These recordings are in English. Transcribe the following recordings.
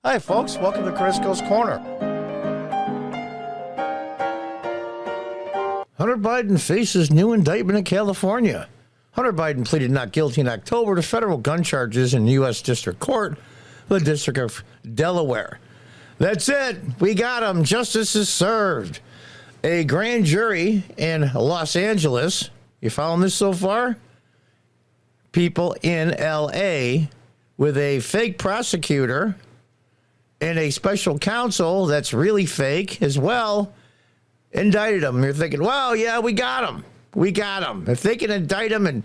Hi, folks. Welcome to Crisco's Corner. Hunter Biden faces new indictment in California. Hunter Biden pleaded not guilty in October to federal gun charges in the U.S. District Court, the District of Delaware. That's it. We got him. Justice is served. A grand jury in Los Angeles. You following this so far? People in L.A. with a fake prosecutor and a special counsel that's really fake as well indicted him. You're thinking, well, yeah, we got him. We got him. If they can indict him in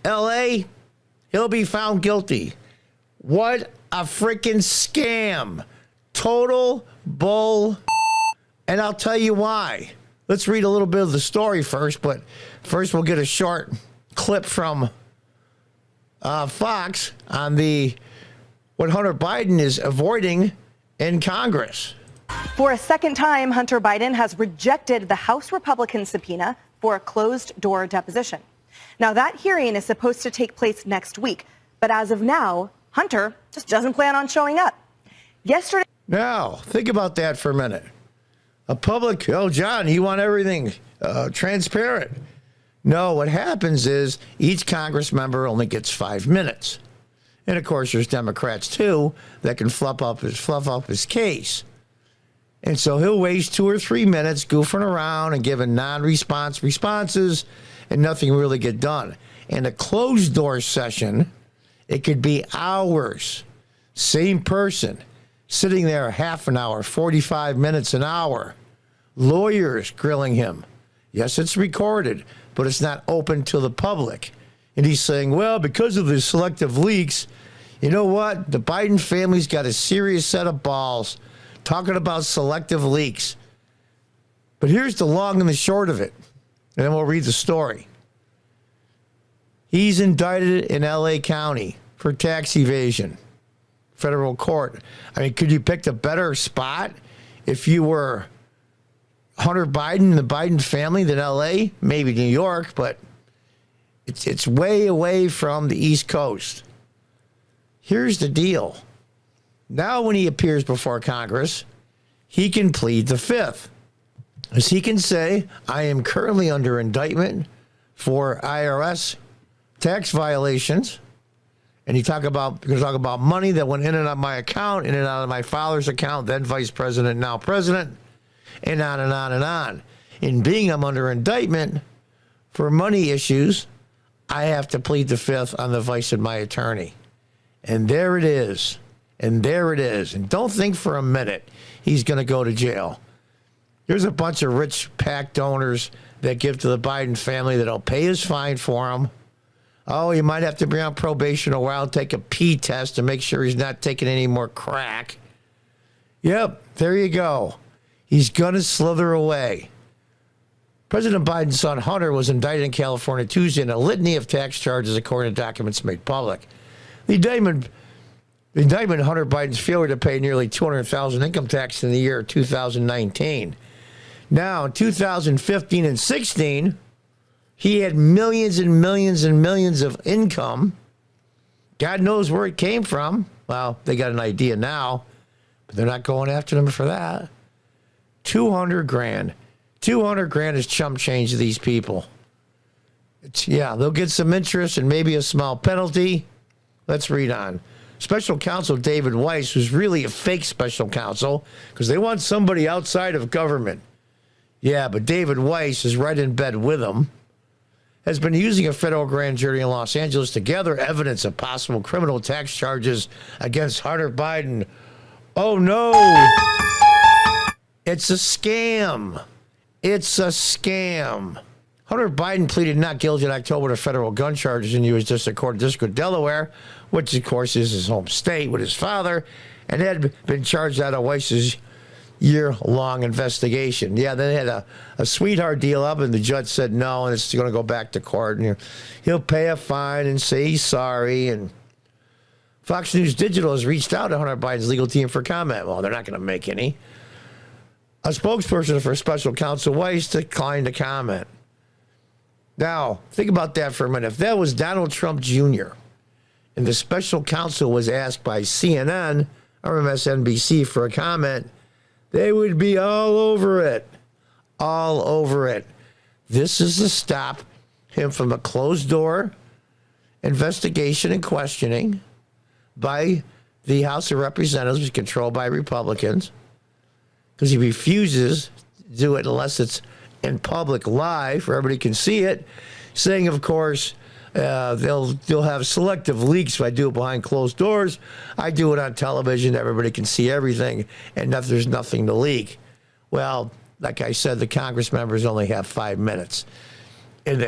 L.A., he'll be found guilty. What a freaking scam. Total bull. And I'll tell you why. Let's read a little bit of the story first, but first we'll get a short clip from Fox on what Hunter Biden is avoiding in Congress. For a second time, Hunter Biden has rejected the House Republican subpoena for a closed-door deposition. Now, that hearing is supposed to take place next week, but as of now, Hunter just doesn't plan on showing up. Yesterday... Now, think about that for a minute. A public, John, you want everything transparent. No, what happens is each Congress member only gets 5 minutes. And, of course, there's Democrats, too, that can fluff up his case. And so he'll waste 2 or 3 minutes goofing around and giving non-response responses, and nothing really get done. In a closed-door session, it could be hours. Same person sitting there half an hour, 45 minutes, an hour. Lawyers grilling him. Yes, it's recorded, but it's not open to the public. And he's saying, well, because of the selective leaks, you know what? The Biden family's got a serious set of balls talking about selective leaks. But here's the long and the short of it, and then we'll read the story. He's indicted in L.A. County for tax evasion, federal court. I mean, could you pick a better spot if you were Hunter Biden and the Biden family than L.A.? Maybe New York, but it's way away from the East Coast. Here's the deal. Now when he appears before Congress, he can plead the fifth. As he can say, I am currently under indictment for IRS tax violations. And going to talk about money that went in and out of my account, in and out of my father's account, then vice president, now president, and on and on and on. In being I'm under indictment for money issues, I have to plead the fifth on the advice of my attorney. And there it is. And there it is. And don't think for a minute he's going to go to jail. There's a bunch of rich PAC donors that give to the Biden family that'll pay his fine for him. Oh, he might have to be on probation a while, take a pee test to make sure he's not taking any more crack. Yep, there you go. He's going to slither away. President Biden's son, Hunter, was indicted in California Tuesday in a litany of tax charges, according to documents made public. The indictment Hunter Biden's failure to pay nearly $200,000 income tax in the year 2019. Now, in 2015 and 16, he had millions and millions and millions of income. God knows where it came from. Well, they got an idea now, but they're not going after him for that. 200 grand. 200 grand is chump change to these people. They'll get some interest and maybe a small penalty. Let's read on. Special counsel David Weiss, who's really a fake special counsel because they want somebody outside of government. Yeah, but David Weiss is right in bed with him. Has been using a federal grand jury in Los Angeles to gather evidence of possible criminal tax charges against Hunter Biden. Oh, no. It's a scam. It's a scam. Hunter Biden pleaded not guilty in October to federal gun charges in U.S. District Court, District of Delaware, which, of course, is his home state with his father, and had been charged out of Weiss's year-long investigation. Yeah, they had a sweetheart deal up, and the judge said no, and it's going to go back to court, and he'll pay a fine and say he's sorry. And Fox News Digital has reached out to Hunter Biden's legal team for comment. Well, they're not going to make any. A spokesperson for special counsel Weiss declined to comment. Now, think about that for a minute. If that was Donald Trump Jr., and the special counsel was asked by CNN or MSNBC for a comment, they would be all over it. All over it. This is to stop him from a closed door investigation and questioning by the House of Representatives, controlled by Republicans, because he refuses to do it unless it's in public live where everybody can see it, saying, of course, they'll have selective leaks if I do it behind closed doors. I do it on television. Everybody can see everything, and there's nothing to leak. Well, like I said, the Congress members only have 5 minutes. And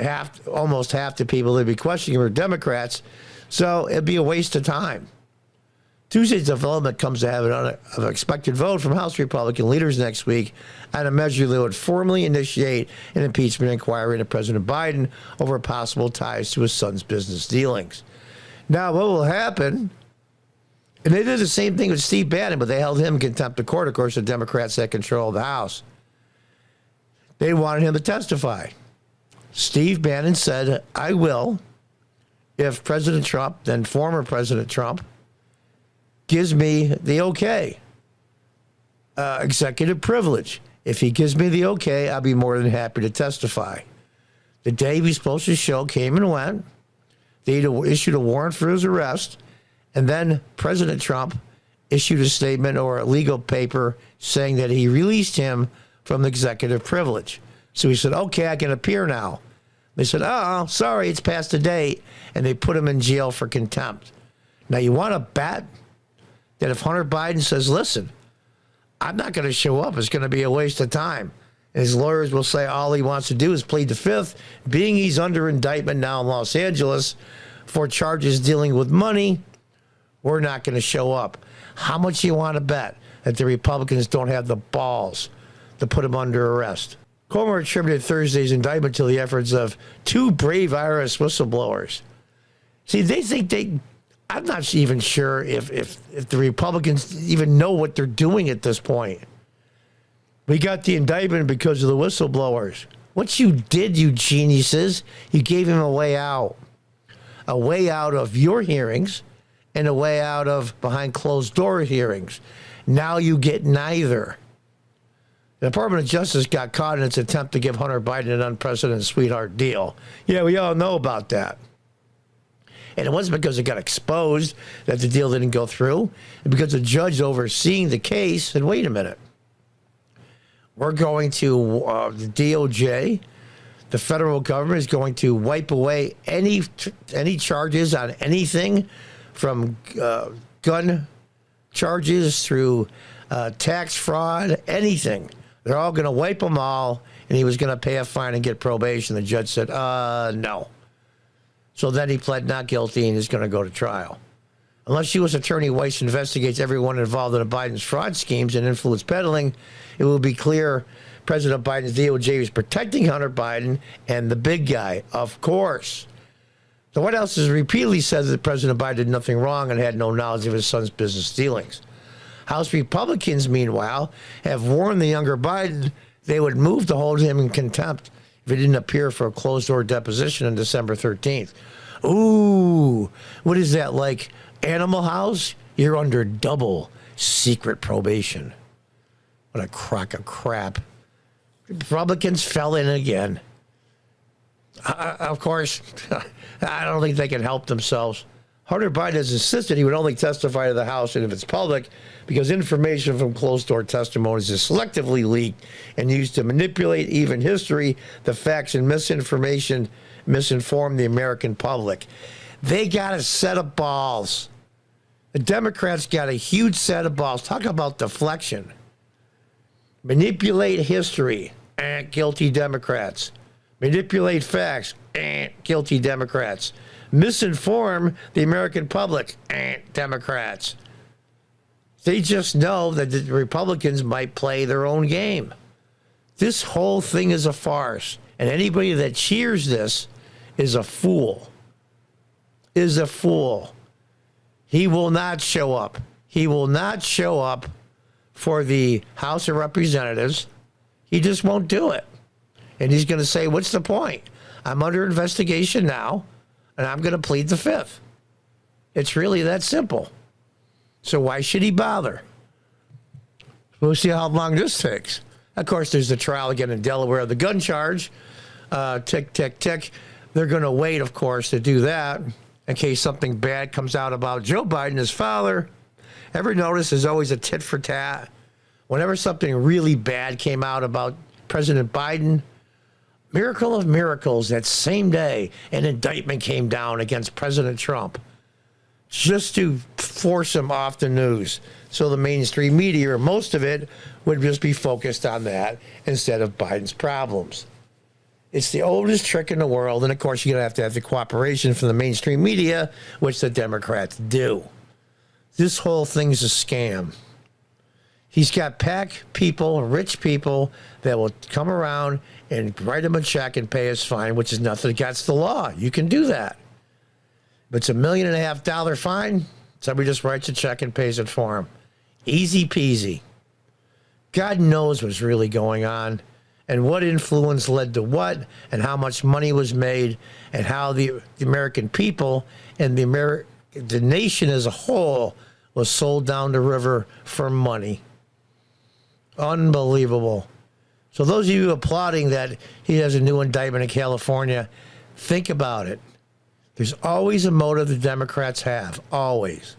almost half the people they'd be questioning are Democrats, so it'd be a waste of time. Tuesday's development comes to have an unexpected vote from House Republican leaders next week on a measure that would formally initiate an impeachment inquiry into President Biden over possible ties to his son's business dealings. Now, what will happen, and they did the same thing with Steve Bannon, but they held him in contempt of court. Of course, the Democrats had control of the House. They wanted him to testify. Steve Bannon said, I will, if President Trump, then former President Trump, gives me the okay. Executive privilege. If he gives me the okay, I'll be more than happy to testify. The day he was supposed to show came and went. They issued a warrant for his arrest, and then President Trump issued a statement or a legal paper saying that he released him from the executive privilege. So he said, okay, I can appear now. They said, oh, sorry, it's past the date, and they put him in jail for contempt. Now, you want to bet that if Hunter Biden says, listen, I'm not going to show up, it's going to be a waste of time. And his lawyers will say all he wants to do is plead the fifth, being he's under indictment now in Los Angeles for charges dealing with money, we're not going to show up. How much you want to bet that the Republicans don't have the balls to put him under arrest? Comer attributed Thursday's indictment to the efforts of 2 brave IRS whistleblowers. See, they think I'm not even sure if the Republicans even know what they're doing at this point. We got the indictment because of the whistleblowers. What you did, you geniuses, you gave him a way out of your hearings and a way out of behind closed door hearings. Now you get neither. The Department of Justice got caught in its attempt to give Hunter Biden an unprecedented sweetheart deal. Yeah, we all know about that. And it wasn't because it got exposed that the deal didn't go through. It's because the judge overseeing the case said, wait a minute. We're going to, the DOJ, the federal government is going to wipe away any charges on anything from gun charges through tax fraud, anything. They're all going to wipe them all, and he was going to pay a fine and get probation. The judge said, no. So then he pled not guilty and is going to go to trial. Unless U.S. Attorney Weiss investigates everyone involved in Biden's fraud schemes and influence peddling, it will be clear President Biden's DOJ is protecting Hunter Biden and the big guy, of course. The White House has repeatedly said that President Biden did nothing wrong and had no knowledge of his son's business dealings. House Republicans, meanwhile, have warned the younger Biden they would move to hold him in contempt if he didn't appear for a closed-door deposition on December 13th. Ooh, what is that, like Animal House? You're under double secret probation. What a crock of crap. Republicans fell in again. Of course, I don't think they can help themselves. Hunter Biden has insisted he would only testify to the House and if it's public because information from closed-door testimonies is selectively leaked and used to manipulate even history, the facts, and misinform the American public. They got a set of balls. The Democrats got a huge set of balls. Talk about deflection. Manipulate history, guilty Democrats. Manipulate facts, guilty Democrats. Misinform the American public, Democrats. They just know that the Republicans might play their own game. This whole thing is a farce, and anybody that cheers this is a fool. Is a fool. He will not show up. He will not show up for the House of Representatives. He just won't do it. And he's going to say, what's the point? I'm under investigation now, and I'm going to plead the fifth. It's really that simple. So why should he bother? We'll see how long this takes. Of course, there's the trial again in Delaware of the gun charge. Tick, tick, tick. They're going to wait, of course, to do that in case something bad comes out about Joe Biden, his father. Ever notice there's always a tit for tat? Whenever something really bad came out about President Biden, miracle of miracles, that same day, an indictment came down against President Trump just to force him off the news. So the mainstream media, or most of it, would just be focused on that instead of Biden's problems. It's the oldest trick in the world, and of course you're going to have the cooperation from the mainstream media, which the Democrats do. This whole thing's a scam. He's got pack people, rich people, that will come around and write him a check and pay his fine, which is nothing against the law. You can do that. If it's $1.5 million fine, somebody just writes a check and pays it for him. Easy peasy. God knows what's really going on and what influence led to what and how much money was made and how the American people and the nation as a whole was sold down the river for money. Unbelievable. So those of you applauding that he has a new indictment in California, think about it. There's always a motive the Democrats have, always.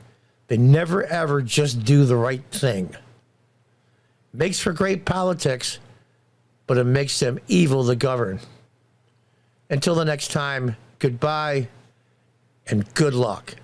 They never, ever just do the right thing. Makes for great politics, but it makes them evil to govern. Until the next time, goodbye and good luck.